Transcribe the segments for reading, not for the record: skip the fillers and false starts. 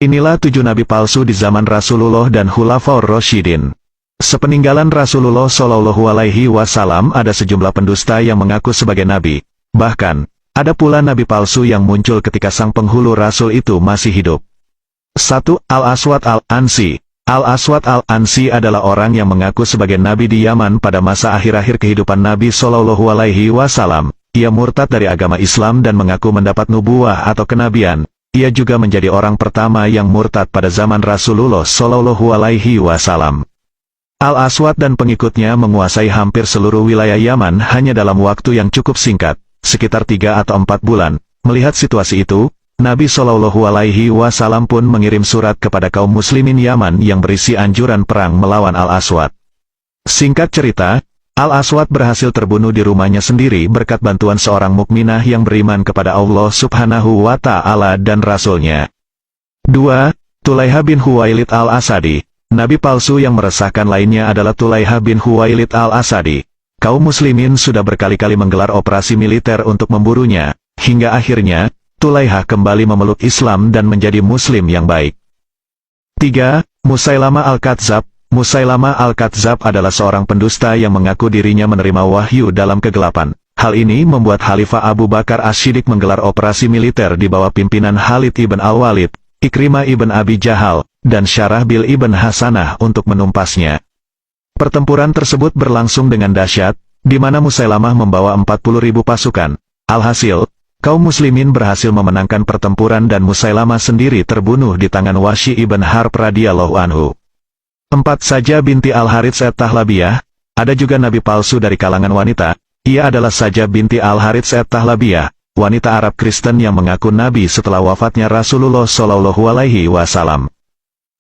Inilah 7 nabi palsu di zaman Rasulullah dan Khulafaur Rasyidin. Sepeninggalan Rasulullah Shallallahu Alaihi Wasallam ada sejumlah pendusta yang mengaku sebagai nabi. Bahkan, ada pula nabi palsu yang muncul ketika sang penghulu Rasul itu masih hidup. 1. Al-Aswad Al-Ansi. Al-Aswad Al-Ansi adalah orang yang mengaku sebagai nabi di Yaman pada masa akhir-akhir kehidupan Nabi Shallallahu Alaihi Wasallam. Ia murtad dari agama Islam dan mengaku mendapat nubuwah atau kenabian. Ia juga menjadi orang pertama yang murtad pada zaman Rasulullah Shallallahu Alaihi Wasallam. Al-Aswad dan pengikutnya menguasai hampir seluruh wilayah Yaman hanya dalam waktu yang cukup singkat, sekitar 3 atau 4 bulan. Melihat situasi itu, Nabi Shallallahu Alaihi Wasallam pun mengirim surat kepada kaum muslimin Yaman yang berisi anjuran perang melawan Al-Aswad. Singkat cerita, Al-Aswad berhasil terbunuh di rumahnya sendiri berkat bantuan seorang mukminah yang beriman kepada Allah Subhanahu wa Ta'ala dan Rasul-Nya. 2. Tulaiha bin Huwailid Al-Asadi. Nabi palsu yang meresahkan lainnya adalah Tulaiha bin Huwailid Al-Asadi. Kaum muslimin sudah berkali-kali menggelar operasi militer untuk memburunya, hingga akhirnya, Tulaiha kembali memeluk Islam dan menjadi muslim yang baik. 3. Musailama Al-Kadzab. Musailama Al-Kadzab adalah seorang pendusta yang mengaku dirinya menerima wahyu dalam kegelapan. Hal ini membuat Khalifah Abu Bakar As-Siddiq menggelar operasi militer di bawah pimpinan Khalid ibn Al-Walid, Ikrimah ibn Abi Jahal, dan Syarahbil ibn Hasanah untuk menumpasnya. Pertempuran tersebut berlangsung dengan dahsyat, di mana Musailamah membawa 40.000 pasukan. Alhasil, kaum muslimin berhasil memenangkan pertempuran dan Musailamah sendiri terbunuh di tangan Wahsy ibn Harb radhiyallahu anhu. 4. Sajah binti Al-Harits At-Tahlabiyah. Ada juga nabi palsu dari kalangan wanita. Ia adalah Sajah binti Al-Harits At-Tahlabiyah, wanita Arab Kristen yang mengaku nabi setelah wafatnya Rasulullah Shallallahu Alaihi Wasallam.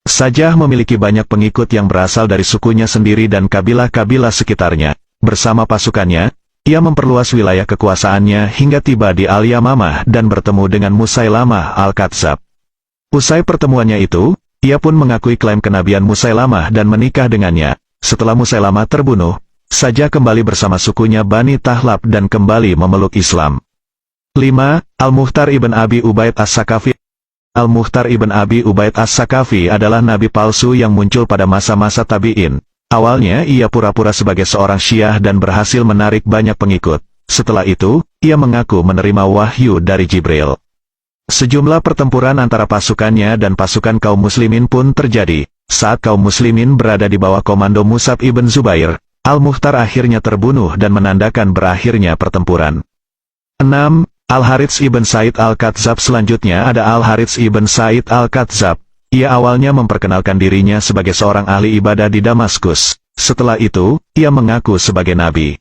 Sajah memiliki banyak pengikut yang berasal dari sukunya sendiri dan kabilah-kabilah sekitarnya. Bersama pasukannya, ia memperluas wilayah kekuasaannya hingga tiba di Al-Yamamah dan bertemu dengan Musailamah Al-Kadzab. Usai pertemuannya itu, ia pun mengakui klaim kenabian Musailamah dan menikah dengannya. Setelah Musailamah terbunuh, Sajah kembali bersama sukunya Bani Tahlab dan kembali memeluk Islam. 5. Al-Mukhtar ibn Abi Ubaid As-Sakafi. Al-Mukhtar ibn Abi Ubaid As-Sakafi adalah nabi palsu yang muncul pada masa-masa tabi'in. Awalnya ia pura-pura sebagai seorang Syiah dan berhasil menarik banyak pengikut. Setelah itu, ia mengaku menerima wahyu dari Jibril. Sejumlah pertempuran antara pasukannya dan pasukan kaum muslimin pun terjadi. Saat kaum muslimin berada di bawah komando Mus'ab ibn Zubair, Al-Mukhtar akhirnya terbunuh dan menandakan berakhirnya pertempuran. 6. Al-Harits ibn Said Al-Kadzab. Selanjutnya ada Al-Harits ibn Said Al-Kadzab. Ia awalnya memperkenalkan dirinya sebagai seorang ahli ibadah di Damaskus. Setelah itu, ia mengaku sebagai nabi.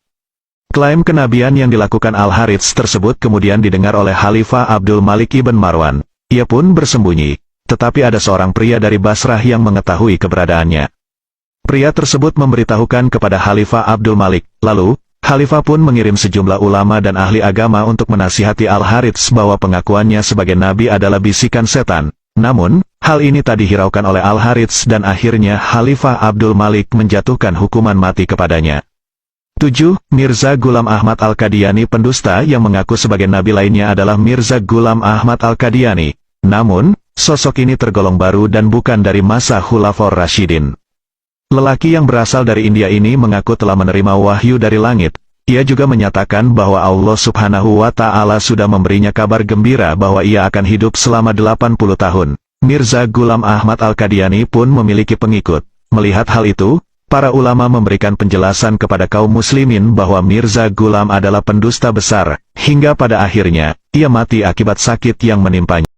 Klaim kenabian yang dilakukan Al-Harits tersebut kemudian didengar oleh Khalifah Abdul Malik ibn Marwan. Ia pun bersembunyi, tetapi ada seorang pria dari Basrah yang mengetahui keberadaannya. Pria tersebut memberitahukan kepada Khalifah Abdul Malik. Lalu, Khalifah pun mengirim sejumlah ulama dan ahli agama untuk menasihati Al-Harits bahwa pengakuannya sebagai nabi adalah bisikan setan. Namun, hal ini tak dihiraukan oleh Al-Harits dan akhirnya Khalifah Abdul Malik menjatuhkan hukuman mati kepadanya. 7. Mirza Ghulam Ahmad Al-Qadiani. Pendusta yang mengaku sebagai nabi lainnya adalah Mirza Ghulam Ahmad Al-Qadiani. Namun, sosok ini tergolong baru dan bukan dari masa Khulafaur Rasyidin. Lelaki yang berasal dari India ini mengaku telah menerima wahyu dari langit. Ia juga menyatakan bahwa Allah Subhanahu wa Ta'ala sudah memberinya kabar gembira bahwa ia akan hidup selama 80 tahun. Mirza Ghulam Ahmad Al-Qadiani pun memiliki pengikut. Melihat hal itu, para ulama memberikan penjelasan kepada kaum muslimin bahwa Mirza Ghulam adalah pendusta besar, hingga pada akhirnya, ia mati akibat sakit yang menimpanya.